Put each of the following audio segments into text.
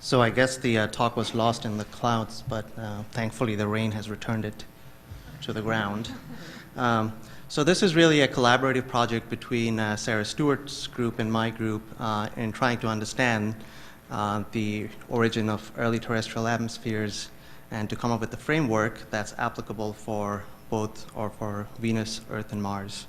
So I guess the talk was lost in the clouds, but thankfully the rain has returned it to the ground. So this is really a collaborative project between Sarah Stewart's group and my group in trying to understand the origin of early terrestrial atmospheres and to come up with a framework that's applicable for both, or for Venus, Earth, and Mars.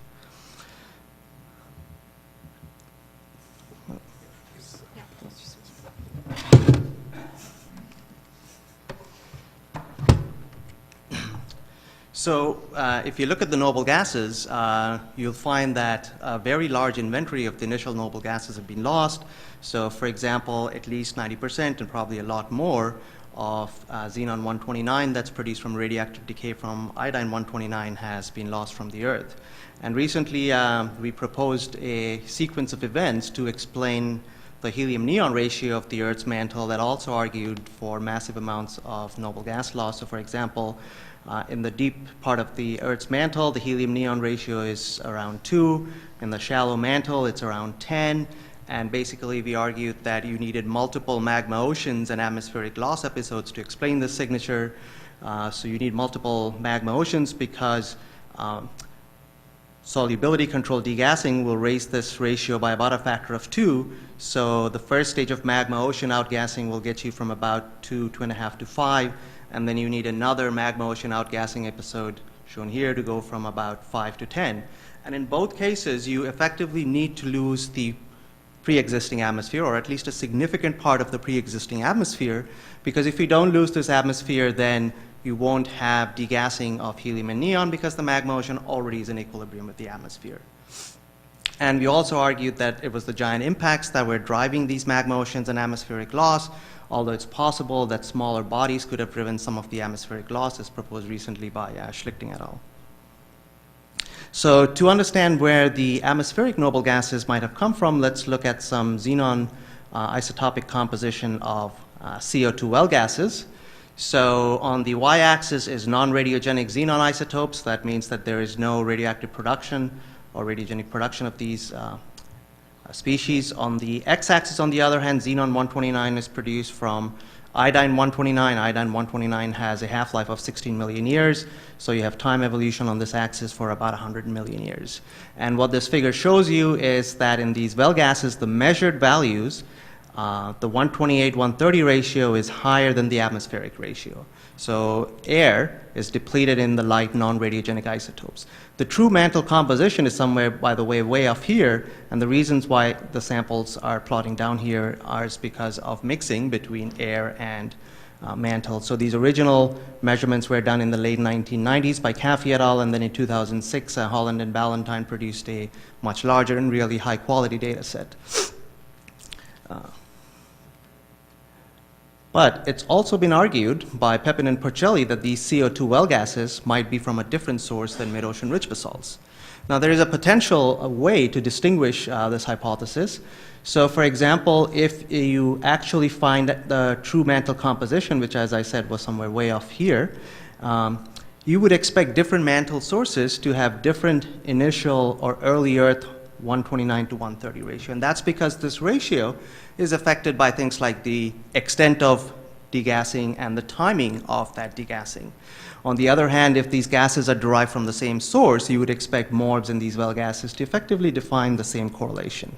So if you look at the noble gases, you'll find that a very large inventory of the initial noble gases have been lost. So for example, at least 90% and probably a lot more of Xenon-129 that's produced from radioactive decay from iodine-129 has been lost from the Earth. And recently we proposed a sequence of events to explain the helium-neon ratio of the Earth's mantle that also argued for massive amounts of noble gas loss. So for example, in the deep part of the Earth's mantle, the helium-neon ratio is around 2. In the shallow mantle, it's around 10. And basically, we argued that you needed multiple magma oceans and atmospheric loss episodes to explain this signature. So you need multiple magma oceans because solubility-controlled degassing will raise this ratio by about a factor of 2. So the first stage of magma ocean outgassing will get you from about 2, 2.5 to 5. And then you need another magma ocean outgassing episode shown here to go from about 5 to 10. And in both cases, you effectively need to lose the pre-existing atmosphere, or at least a significant part of the pre-existing atmosphere, because if you don't lose this atmosphere, then you won't have degassing of helium and neon because the magma ocean already is in equilibrium with the atmosphere. And we also argued that it was the giant impacts that were driving these magma oceans and atmospheric loss, although it's possible that smaller bodies could have driven some of the atmospheric loss, as proposed recently by Schlichting et al. So to understand where the atmospheric noble gases might have come from, let's look at some xenon isotopic composition of CO2 well gases. So on the y-axis is non-radiogenic xenon isotopes. That means that there is no radioactive production or radiogenic production of these species. On the x-axis, on the other hand, Xenon-129 is produced from iodine-129. Iodine-129 has a half-life of 16 million years, so you have time evolution on this axis for about 100 million years. And what this figure shows you is that in these well gases, the measured values, the 128-130 ratio is higher than the atmospheric ratio. So air is depleted in the light non-radiogenic isotopes. The true mantle composition is somewhere, by the way up here, and the reasons why the samples are plotting down here are because of mixing between air and mantle. So these original measurements were done in the late 1990s by Caffey et al., and then in 2006, Holland and Ballantyne produced a much larger and really high-quality data set. But it's also been argued by Pepin and Porcelli that these CO2 well gases might be from a different source than mid-ocean rich basalts. Now, there is a potential way to distinguish this hypothesis. So, for example, if you actually find the true mantle composition, which, as I said, was somewhere way off here, you would expect different mantle sources to have different initial or early Earth 129 to 130 ratio. And that's because this ratio is affected by things like the extent of degassing and the timing of that degassing. On the other hand, if these gases are derived from the same source, you would expect morbs in these well gases to effectively define the same correlation.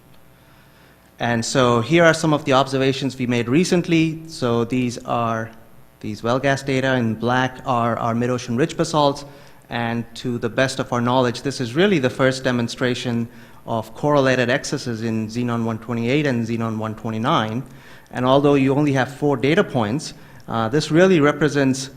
And so here are some of the observations we made recently. So these are these well gas data. In black are our mid-ocean rich basalts. And to the best of our knowledge, this is really the first demonstration of correlated excesses in Xenon-128 and Xenon-129. And although you only have 4 data points, this really represents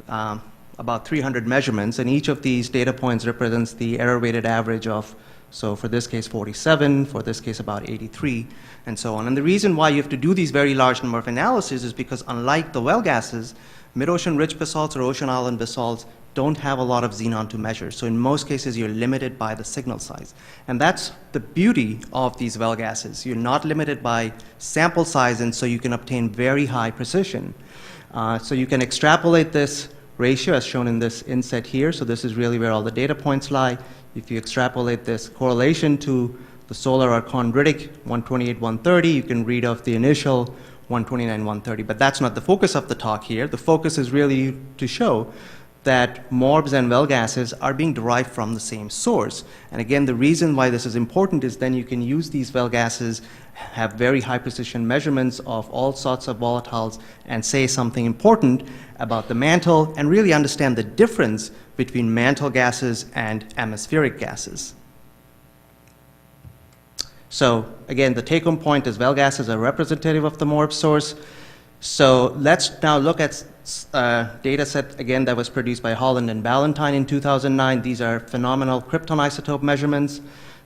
about 300 measurements, and each of these data points represents the error-weighted average of, so for this case 47, for this case about 83, and so on. And the reason why you have to do these very large number of analyses is because unlike the well gases, mid-ocean rich basalts or ocean island basalts don't have a lot of xenon to measure. So in most cases, you're limited by the signal size. And that's the beauty of these well gases. You're not limited by sample size, and so you can obtain very high precision. So you can extrapolate this ratio as shown in this inset here. So this is really where all the data points lie. If you extrapolate this correlation to the solar or chondritic 128, 130, you can read off the initial 129, 130. But that's not the focus of the talk here. The focus is really to show that MORBs and well gases are being derived from the same source. And again, the reason why this is important is then you can use these well gases, have very high precision measurements of all sorts of volatiles, and say something important about the mantle, and really understand the difference between mantle gases and atmospheric gases. So again, the take-home point is well gases are representative of the MORB source. So let's now look at a data set, again, that was produced by Holland and Ballantyne in 2009. These are phenomenal krypton isotope measurements.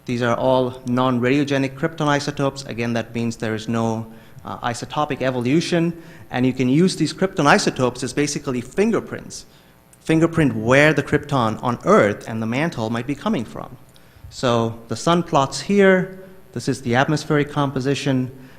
These are all non-radiogenic krypton isotopes. Again, that means there is no isotopic evolution. And you can use these krypton isotopes as basically fingerprints. Fingerprint where the krypton on Earth and the mantle might be coming from. So the sun plots here. This is the atmospheric composition.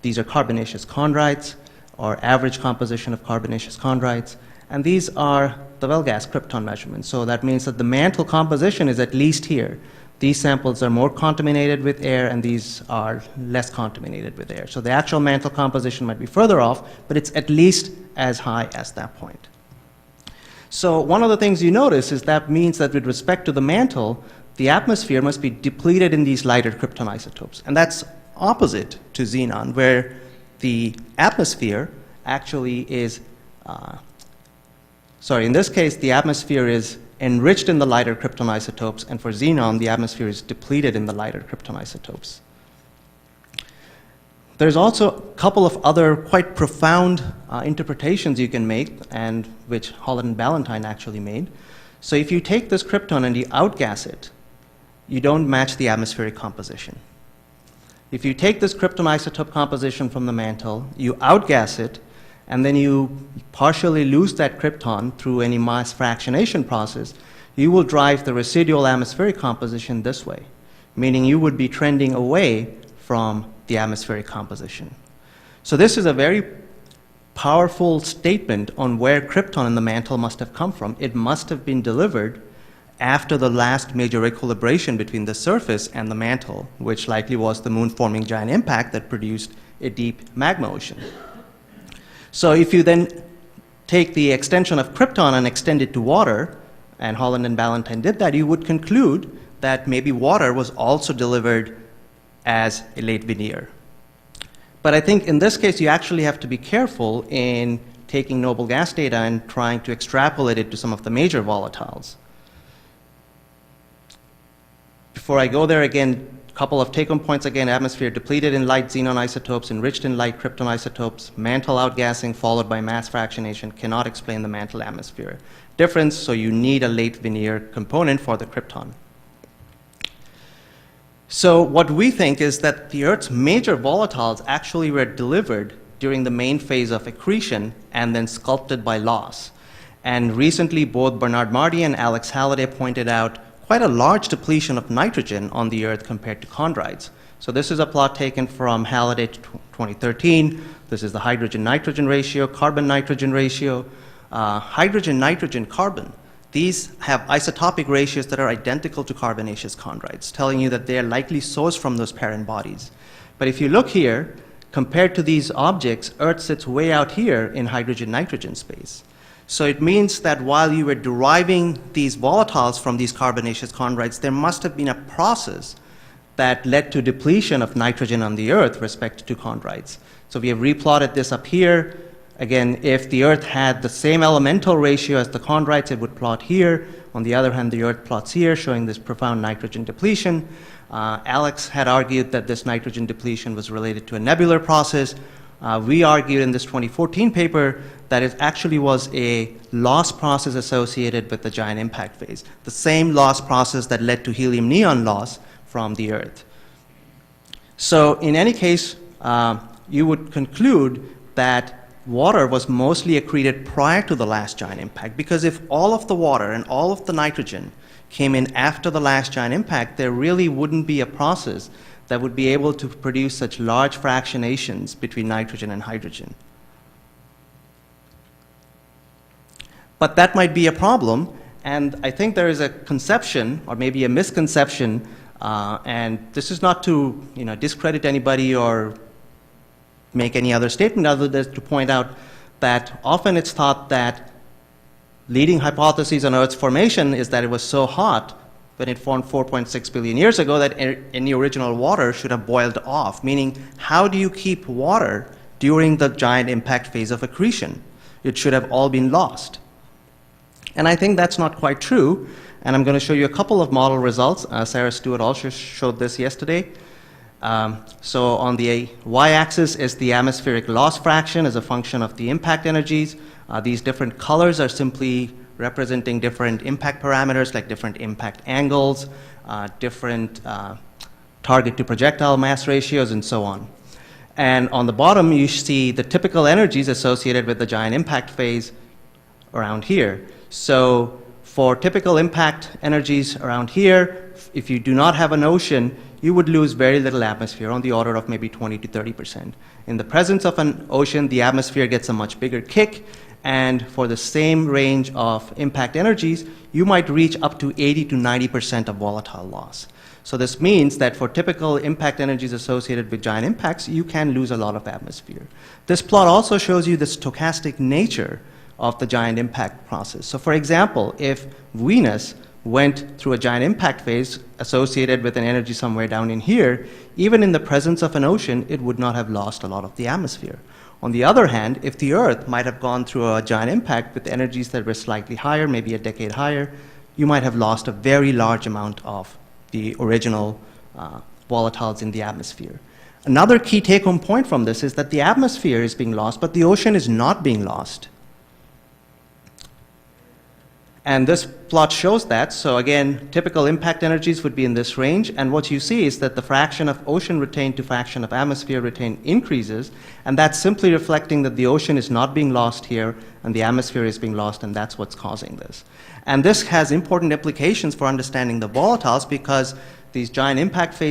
These are carbonaceous chondrites, or average composition of carbonaceous chondrites. And these are the well gas krypton measurements. So that means that the mantle composition is at least here. These samples are more contaminated with air, and these are less contaminated with air. So the actual mantle composition might be further off, but it's at least as high as that point. So one of the things you notice is that means that with respect to the mantle, the atmosphere must be depleted in these lighter krypton isotopes. And that's opposite to xenon, where the atmosphere actually is, in this case, the atmosphere is enriched in the lighter krypton isotopes, and for xenon, the atmosphere is depleted in the lighter krypton isotopes. There's also a couple of other quite profound interpretations you can make, and which Holland and Ballantyne actually made. So if you take this krypton and you outgas it, you don't match the atmospheric composition. If you take this krypton isotope composition from the mantle, you outgas it, and then you partially lose that krypton through any mass fractionation process, you will drive the residual atmospheric composition this way, meaning you would be trending away from the atmospheric composition. So this is a very powerful statement on where krypton in the mantle must have come from. It must have been delivered after the last major equilibration between the surface and the mantle, which likely was the moon-forming giant impact that produced a deep magma ocean. So if you then take the extension of krypton and extend it to water, and Holland and Ballantyne did that, you would conclude that maybe water was also delivered as a late veneer. But I think in this case, you actually have to be careful in taking noble gas data and trying to extrapolate it to some of the major volatiles. Before I go there, again, a couple of take-home points again. Atmosphere depleted in light xenon isotopes, enriched in light krypton isotopes, mantle outgassing followed by mass fractionation cannot explain the mantle atmosphere difference, so you need a late veneer component for the krypton. So what we think is that the Earth's major volatiles actually were delivered during the main phase of accretion and then sculpted by loss. And recently, both Bernard Marty and Alex Halliday pointed out quite a large depletion of nitrogen on the Earth compared to chondrites. So this is a plot taken from Halliday 2013. This is the hydrogen-nitrogen ratio, carbon-nitrogen ratio, hydrogen-nitrogen-carbon. These have isotopic ratios that are identical to carbonaceous chondrites, telling you that they are likely sourced from those parent bodies. But if you look here, compared to these objects, Earth sits way out here in hydrogen-nitrogen space. So it means that while you were deriving these volatiles from these carbonaceous chondrites, there must have been a process that led to depletion of nitrogen on the Earth with respect to chondrites. So we have replotted this up here. Again, if the Earth had the same elemental ratio as the chondrites, it would plot here. On the other hand, the Earth plots here, showing this profound nitrogen depletion. Alex had argued that this nitrogen depletion was related to a nebular process. We argued in this 2014 paper that it actually was a loss process associated with the giant impact phase, the same loss process that led to helium-neon loss from the Earth. So in any case, you would conclude that water was mostly accreted prior to the last giant impact, because if all of the water and all of the nitrogen came in after the last giant impact, there really wouldn't be a process that would be able to produce such large fractionations between nitrogen and hydrogen. But that might be a problem, and I think there is a conception, or maybe a misconception, and this is not to discredit anybody or make any other statement other than to point out that often it's thought that leading hypotheses on Earth's formation is that it was so hot when it formed 4.6 billion years ago that any original water should have boiled off, meaning how do you keep water during the giant impact phase of accretion? It should have all been lost. And I think that's not quite true, and I'm going to show you a couple of model results. Sarah Stewart also showed this yesterday. So on the y-axis is the atmospheric loss fraction as a function of the impact energies. These different colors are simply representing different impact parameters like different impact angles, different target to projectile mass ratios, and so on. And on the bottom you see the typical energies associated with the giant impact phase around here. So for typical impact energies around here, if you do not have an ocean, you would lose very little atmosphere, on the order of maybe 20 to 30%. In the presence of an ocean, the atmosphere gets a much bigger kick, and for the same range of impact energies, you might reach up to 80 to 90% of volatile loss. So this means that for typical impact energies associated with giant impacts, you can lose a lot of atmosphere. This plot also shows you the stochastic nature of the giant impact process. So for example, if Venus went through a giant impact phase associated with an energy somewhere down in here, even in the presence of an ocean, it would not have lost a lot of the atmosphere. On the other hand, if the Earth might have gone through a giant impact with energies that were slightly higher, maybe a decade higher, you might have lost a very large amount of the original volatiles in the atmosphere. Another key take-home point from this is that the atmosphere is being lost, but the ocean is not being lost. And this plot shows that. So again, typical impact energies would be in this range. And what you see is that the fraction of ocean retained to fraction of atmosphere retained increases. And that's simply reflecting that the ocean is not being lost here and the atmosphere is being lost, and that's what's causing this. And this has important implications for understanding the volatiles, because these giant impact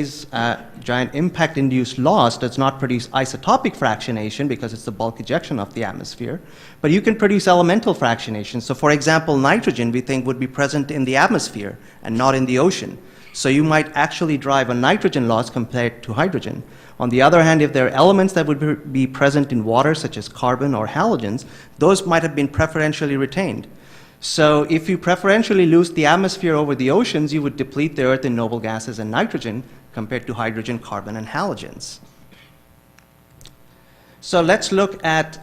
induced loss does not produce isotopic fractionation because it's the bulk ejection of the atmosphere, but you can produce elemental fractionation. So for example, nitrogen we think would be present in the atmosphere and not in the ocean. So you might actually drive a nitrogen loss compared to hydrogen. On the other hand, if there are elements that would be present in water, such as carbon or halogens, those might have been preferentially retained. So if you preferentially lose the atmosphere over the oceans, you would deplete the Earth in noble gases and nitrogen compared to hydrogen, carbon, and halogens. So let's look at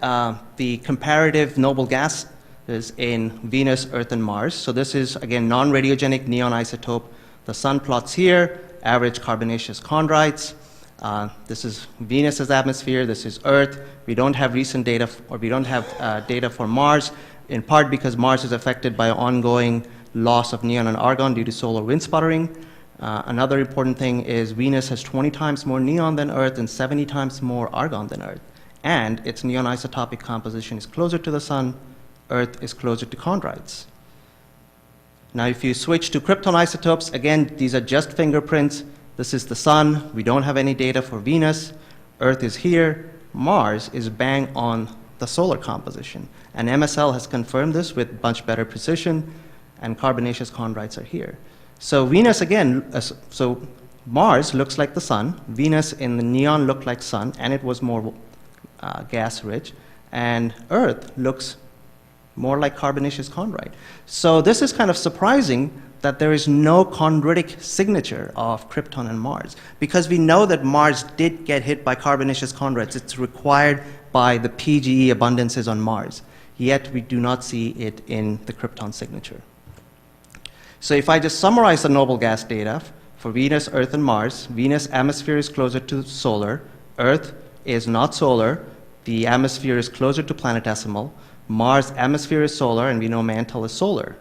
the comparative noble gases in Venus, Earth, and Mars. So this is, again, non-radiogenic neon isotope. The sun plots here, average carbonaceous chondrites. This is Venus's atmosphere. This is Earth. We don't have recent data, or we don't have data for Mars, in part because Mars is affected by ongoing loss of neon and argon due to solar wind sputtering. Another important thing is Venus has 20 times more neon than Earth and 70 times more argon than Earth. And its neon isotopic composition is closer to the sun. Earth is closer to chondrites. Now if you switch to krypton isotopes, again, these are just fingerprints. This is the sun. We don't have any data for Venus. Earth is here. Mars is bang on the solar composition. And MSL has confirmed this with much better precision, and carbonaceous chondrites are here. So Venus, again, so Mars looks like the sun. Venus in the neon looked like sun, and it was more gas-rich. And Earth looks more like carbonaceous chondrite. So this is kind of surprising that there is no chondritic signature of Krypton and Mars, because we know that Mars did get hit by carbonaceous chondrites. It's required by the PGE abundances on Mars. Yet we do not see it in the Krypton signature. So if I just summarize the noble gas data for Venus, Earth, and Mars, Venus atmosphere is closer to solar. Earth is not solar. The atmosphere is closer to planetesimal. Mars atmosphere is solar, and we know mantle is solar.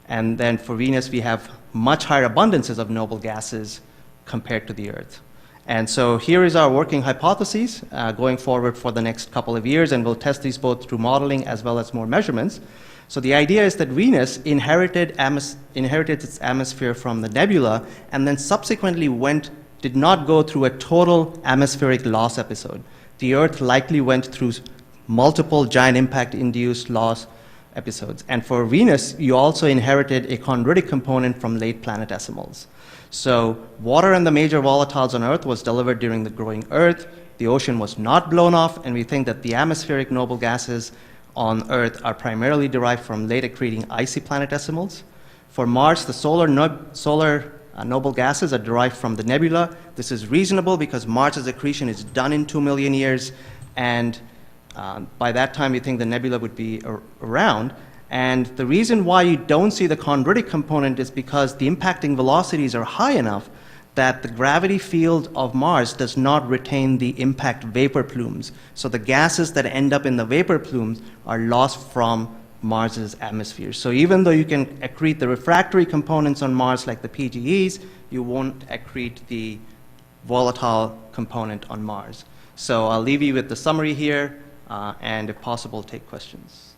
And then for Venus, we have much higher abundances of noble gases compared to the Earth. And so here is our working hypotheses going forward for the next couple of years, and we'll test these both through modeling as well as more measurements. So the idea is that Venus inherited its atmosphere from the nebula, and then subsequently did not go through a total atmospheric loss episode. The Earth likely went through multiple giant impact-induced loss episodes. And for Venus, you also inherited a chondritic component from late planetesimals. So water and the major volatiles on Earth was delivered during the growing Earth. the ocean was not blown off, and we think that the atmospheric noble gases on Earth are primarily derived from late accreting icy planetesimals. For Mars, the solar noble gases are derived from the nebula. This is reasonable because Mars's accretion is done in 2 million years, and by that time we think the nebula would be around. And the reason why you don't see the chondritic component is because the impacting velocities are high enough that the gravity field of Mars does not retain the impact vapor plumes. So the gases that end up in the vapor plumes are lost from Mars's atmosphere. So even though you can accrete the refractory components on Mars like the PGEs, you won't accrete the volatile component on Mars. So I'll leave you with the summary here, and if possible, take questions.